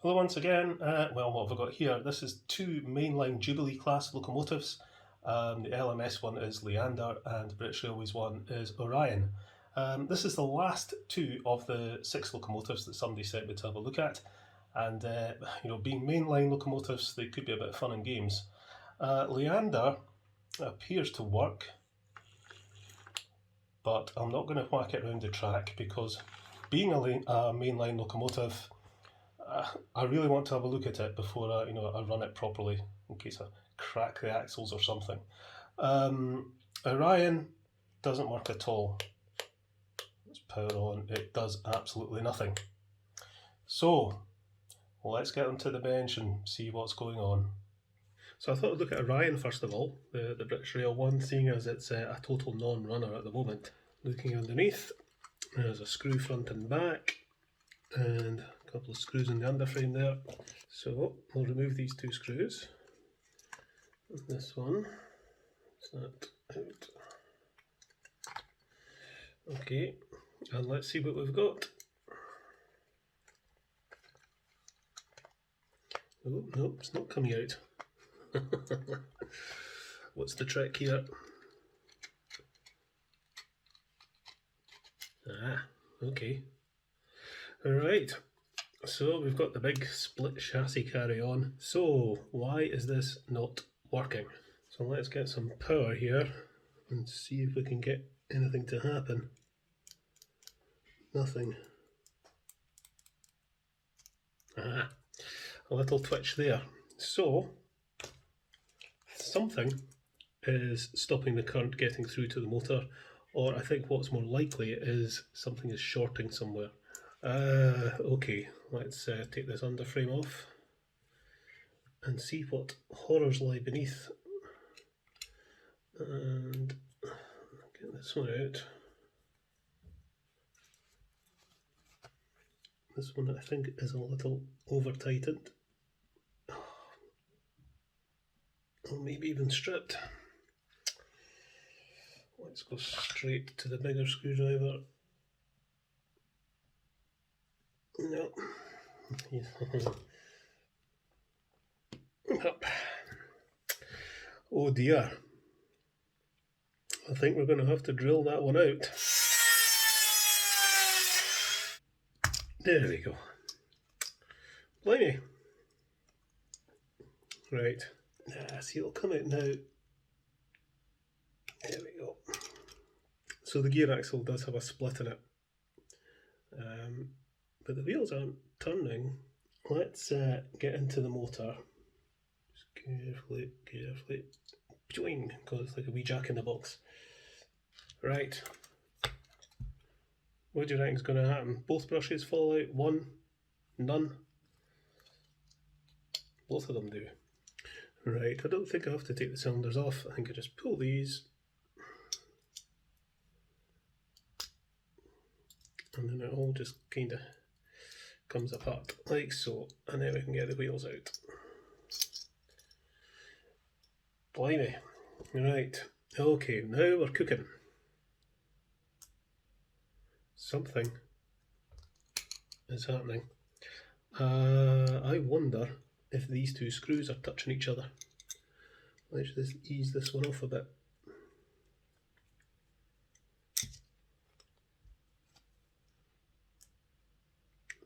Hello once again. Well, what have I got here? This is two Mainline Jubilee Class locomotives. The LMS one is Leander and the British Railways one is Orion. This is the last two of the 6 locomotives that somebody said me to have a look at. And, being mainline locomotives, they could be a bit of fun and games. Leander appears to work, but I'm not going to whack it around the track because being a mainline locomotive, I really want to have a look at it before I run it properly in case I crack the axles or something. Orion doesn't work at all. Let's power on. It does absolutely nothing. So let's get onto the bench and see what's going on. So I thought I'd look at Orion first of all, the British Rail one, seeing as it's a total non-runner at the moment. Looking underneath, there's a screw front and back, and a couple of screws in the underframe there. So we'll remove these 2 screws. This one, is that out? Okay, and let's see what we've got. Oh, no, it's not coming out. What's the trick here? Ah, okay. Alright, so we've got the big split chassis carry on. So why is this not working? So let's get some power here and see if we can get anything to happen. Nothing. Ah, a little twitch there. So something is stopping the current getting through to the motor, or I think what's more likely is something is shorting somewhere. Okay, let's take this underframe off and see what horrors lie beneath. And get this one out. This one I think is a little over tightened. Or maybe even stripped. Let's go straight to the bigger screwdriver. No. Up. Oh dear. I think we're going to have to drill that one out. There we go. Blimey. Right. See, it'll come out now. There we go. So the gear axle does have a split in it. But the wheels aren't turning. Let's get into the motor. Just carefully. Joing, because it's like a wee jack in the box. Right. What do you think is going to happen? Both brushes fall out? One? None? Both of them do. Right, I don't think I have to take the cylinders off. I think I just pull these. And then it all just kind of comes apart like so. And then we can get the wheels out. Blimey. Right, okay, now we're cooking. Something is happening. I wonder if these 2 screws are touching each other. Let's just ease this one off a bit.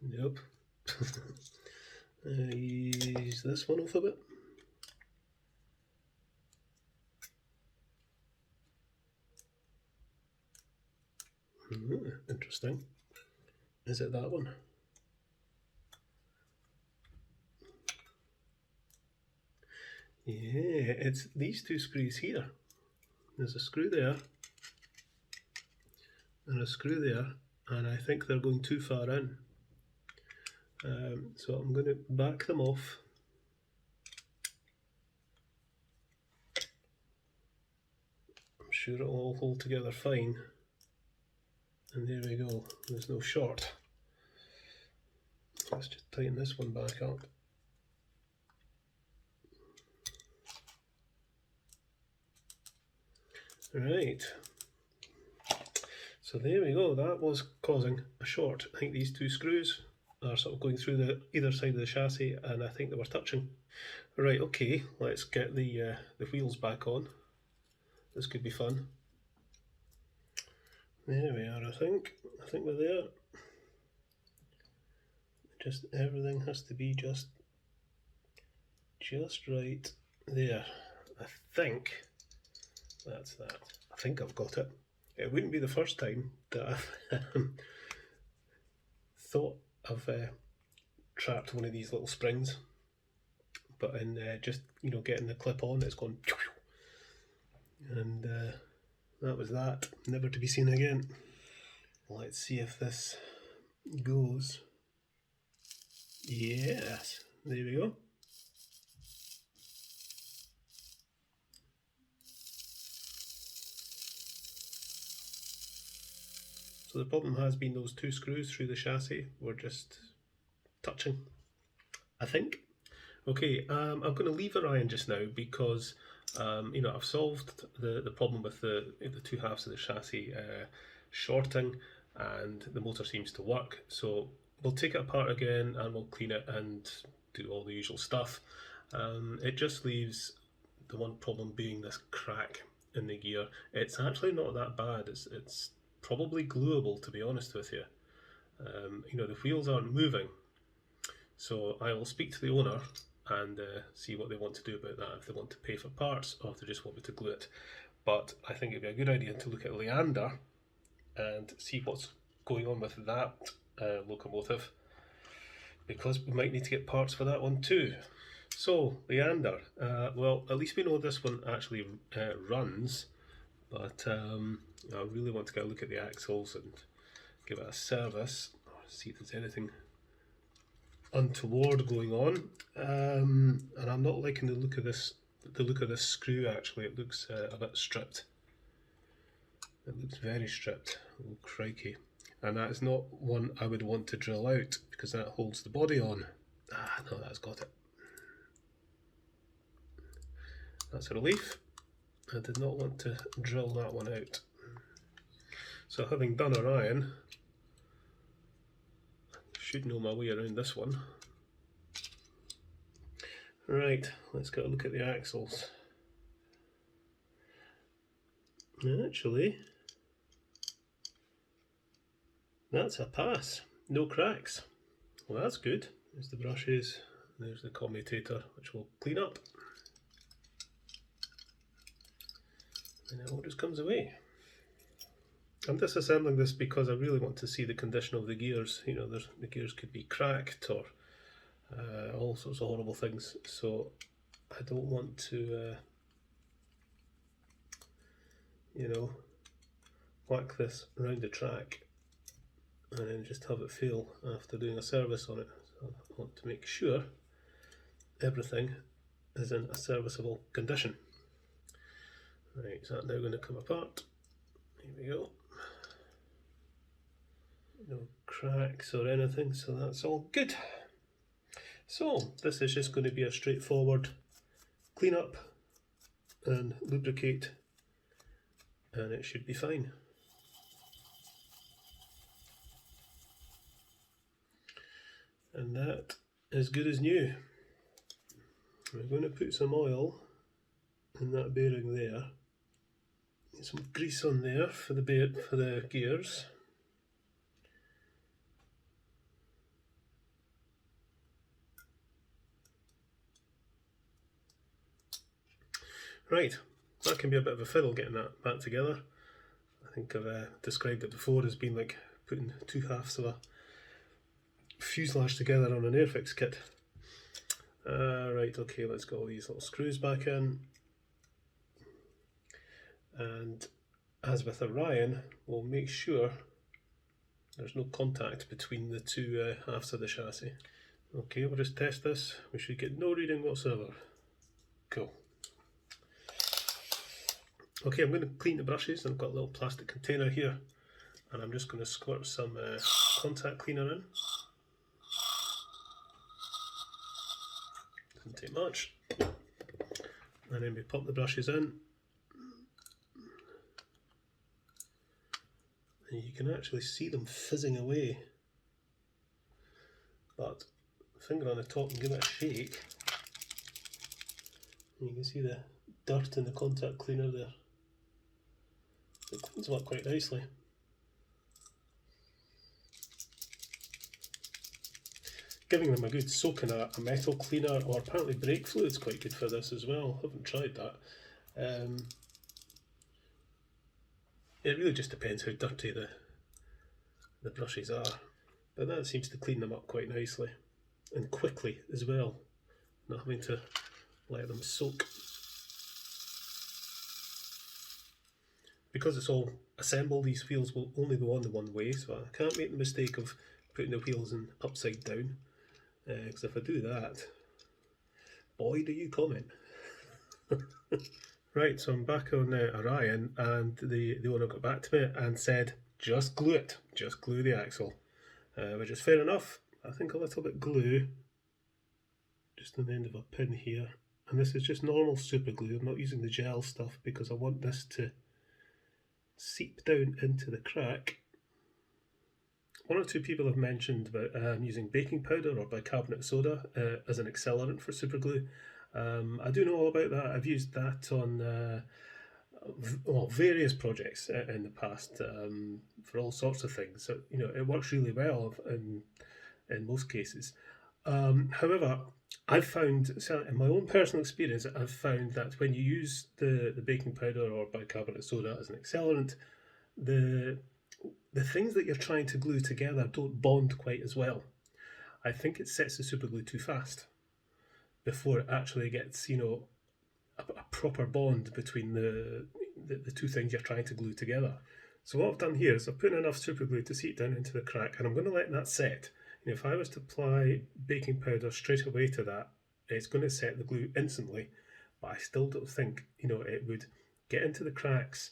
Nope. Ease this one off a bit. Interesting. Is it that one? Yeah, it's these 2 screws here. There's a screw there and a screw there, and I think they're going too far in. So I'm going to back them off. I'm sure it'll all hold together fine. And there we go, there's no short. Let's just tighten this one back up. Right, so there we go, that was causing a short. I think these 2 screws are sort of going through either side of the chassis, and I think they were touching. Right, okay, let's get the wheels back on. This could be fun. There we are, I think we're there. Just everything has to be just right there. I think that's that. I think I've got it. It wouldn't be the first time that I've thought of trapped one of these little springs, but in just getting the clip on, it's gone, and that was that. Never to be seen again. Let's see if this goes. Yes, there we go. So the problem has been those two screws through the chassis were just touching, I think. Okay, I'm going to leave Orion just now because I've solved the problem with the two halves of the chassis shorting, and the motor seems to work. So we'll take it apart again and we'll clean it and do all the usual stuff. It just leaves the one problem being this crack in the gear. It's actually not that bad. It's probably glueable, to be honest with you. The wheels aren't moving, so I will speak to the owner and see what they want to do about that, if they want to pay for parts or if they just want me to glue it. But I think it'd be a good idea to look at Leander and see what's going on with that locomotive, because we might need to get parts for that one too. So Leander, well, at least we know this one actually runs, but I really want to get a look at the axles and give it a service, see if there's anything untoward going on. And I'm not liking the look of this screw. Actually, it looks a bit stripped. It looks very stripped. Oh crikey. And that is not one I would want to drill out, because that holds the body on. Ah, no, that's got it. That's a relief. I did not want to drill that one out. So having done Orion, I should know my way around this one. Right, let's get a look at the axles. Actually, that's a pass. No cracks. Well, that's good. There's the brushes, there's the commutator, which we'll clean up. And it all just comes away. I'm disassembling this because I really want to see the condition of the gears. The gears could be cracked or all sorts of horrible things. So I don't want to, whack this around the track and then just have it fail after doing a service on it. So I want to make sure everything is in a serviceable condition. Right, is that now going to come apart? Here we go. No cracks or anything, so that's all good. So this is just going to be a straightforward clean up and lubricate, and it should be fine. And that is good as new. We're going to put some oil in that bearing there. Some grease on there for the gears. Right, that can be a bit of a fiddle getting that back together. I think I've described it before as being like putting two halves of a fuselage together on an airfix kit. Right, okay, let's get all these little screws back in. And as with Orion, we'll make sure there's no contact between the two halves of the chassis. Okay, we'll just test this. We should get no reading whatsoever. Cool. Okay, I'm going to clean the brushes. I've got a little plastic container here, and I'm just going to squirt some contact cleaner in. Doesn't take much. And then we pop the brushes in. And you can actually see them fizzing away. finger on the top and give it a shake. And you can see the dirt in the contact cleaner there. It cleans them up quite nicely. Giving them a good soak in a metal cleaner, or apparently brake fluid's quite good for this as well. I haven't tried that. It really just depends how dirty the brushes are, but that seems to clean them up quite nicely and quickly as well, not having to let them soak. Because it's all assembled, these wheels will only go on the one way, so I can't make the mistake of putting the wheels in upside down, because if I do that, boy do you comment. Right, so I'm back on Orion, and the owner got back to me and said, just glue it, just glue the axle, which is fair enough. I think a little bit glue just on the end of a pin here, and this is just normal super glue. I'm not using the gel stuff because I want this to seep down into the crack. One or two people have mentioned about using baking powder or bicarbonate soda as an accelerant for super glue. I do know all about that. I've used that on various projects in the past for all sorts of things. So it works really well in most cases. However, I've found, in my own personal experience, I've found that when you use the baking powder or bicarbonate soda as an accelerant, the things that you're trying to glue together don't bond quite as well. I think it sets the super glue too fast before it actually gets, a proper bond between the two things you're trying to glue together. So what I've done here is I've put enough super glue to seep down into the crack, and I'm going to let that set. If I was to apply baking powder straight away to that, it's going to set the glue instantly, but I still don't think it would get into the cracks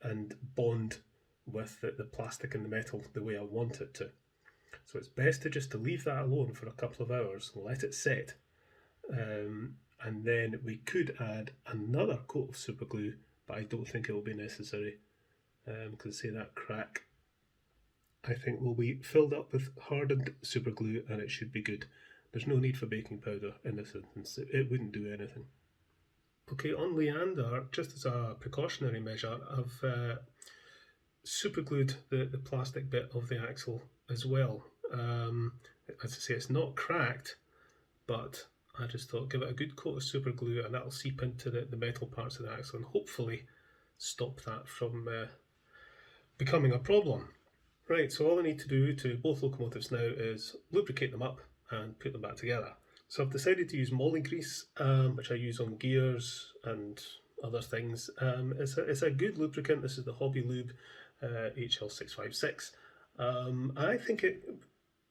and bond with the plastic and the metal the way I want it to. So it's best to leave that alone for a couple of hours, let it set, and then we could add another coat of super glue, but I don't think it will be necessary, because say that crack I think will be filled up with hardened super glue and it should be good. There's no need for baking powder in this instance, it wouldn't do anything. Okay, on Leander, just as a precautionary measure, I've super glued the plastic bit of the axle as well. As I say, it's not cracked, but I just thought give it a good coat of super glue and that'll seep into the metal parts of the axle and hopefully stop that from becoming a problem. Right, so all I need to do to both locomotives now is lubricate them up and put them back together. So I've decided to use moly grease, which I use on gears and other things. It's a good lubricant. This is the Hobby Lube HL656. I think it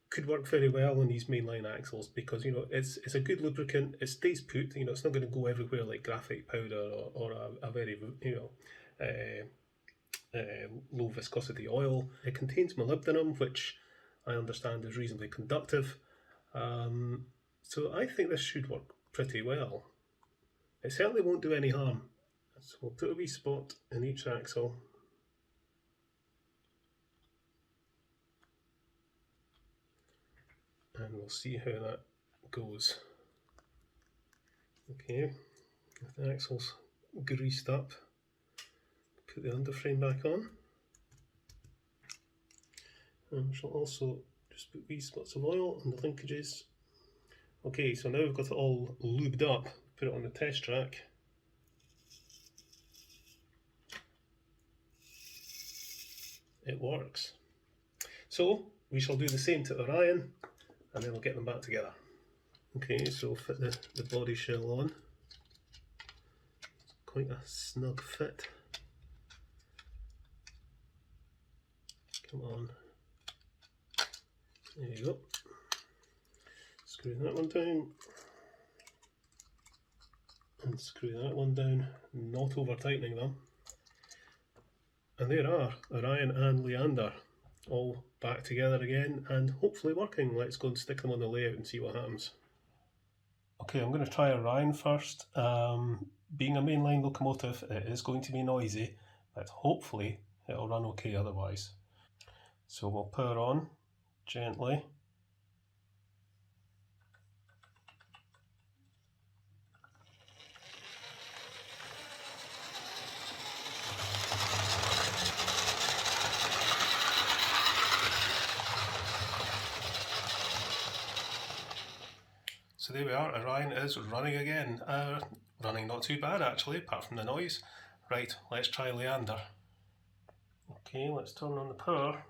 could work very well on these mainline axles because it's a good lubricant. It stays put. It's not going to go everywhere like graphite powder or a very low viscosity oil. It contains molybdenum, which I understand is reasonably conductive. So I think this should work pretty well. It certainly won't do any harm. So we'll put a wee spot in each axle. And we'll see how that goes. Okay, with the axles greased up, put the underframe back on. And we shall also just put wee spots of oil on the linkages. Okay, so now we've got it all lubed up, put it on the test track. It works. So we shall do the same to Orion and then we'll get them back together. Okay, so fit the body shell on. It's quite a snug fit. Come on. There you go. Screw that one down. And screw that one down, not over tightening them. And there are Orion and Leander all back together again and hopefully working. Let's go and stick them on the layout and see what happens. Okay, I'm going to try Orion first. Being a mainline locomotive, it is going to be noisy, but hopefully it'll run okay otherwise. So we'll power on gently. So there we are, Orion is running again. Running not too bad actually, apart from the noise. Right, let's try Leander. Okay, let's turn on the power.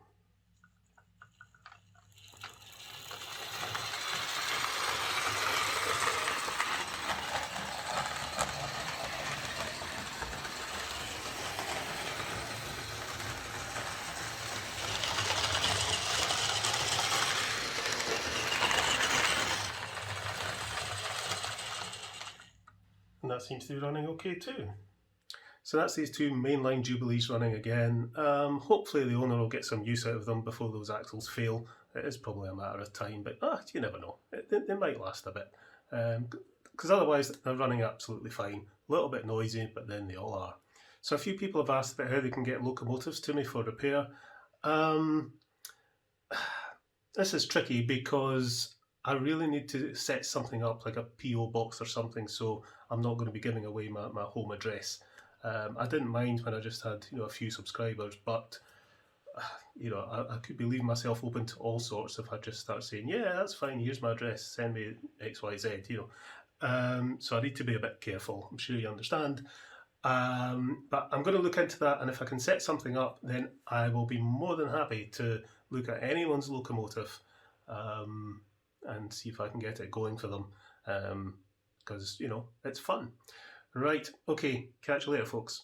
And that seems to be running okay too. So that's these two Mainline Jubilees running again. Hopefully the owner will get some use out of them before those axles fail. It is probably a matter of time, but you never know. They might last a bit. Because otherwise they're running absolutely fine. A little bit noisy, but then they all are. So a few people have asked about how they can get locomotives to me for repair. This is tricky because I really need to set something up like a PO box or something, so I'm not going to be giving away my home address. I didn't mind when I just had a few subscribers, but I could be leaving myself open to all sorts if I just start saying, yeah, that's fine, here's my address, send me XYZ, so I need to be a bit careful. I'm sure you understand. But I'm going to look into that, and if I can set something up, then I will be more than happy to look at anyone's locomotive and see if I can get it going for them, because it's fun. Right, okay, catch you later folks.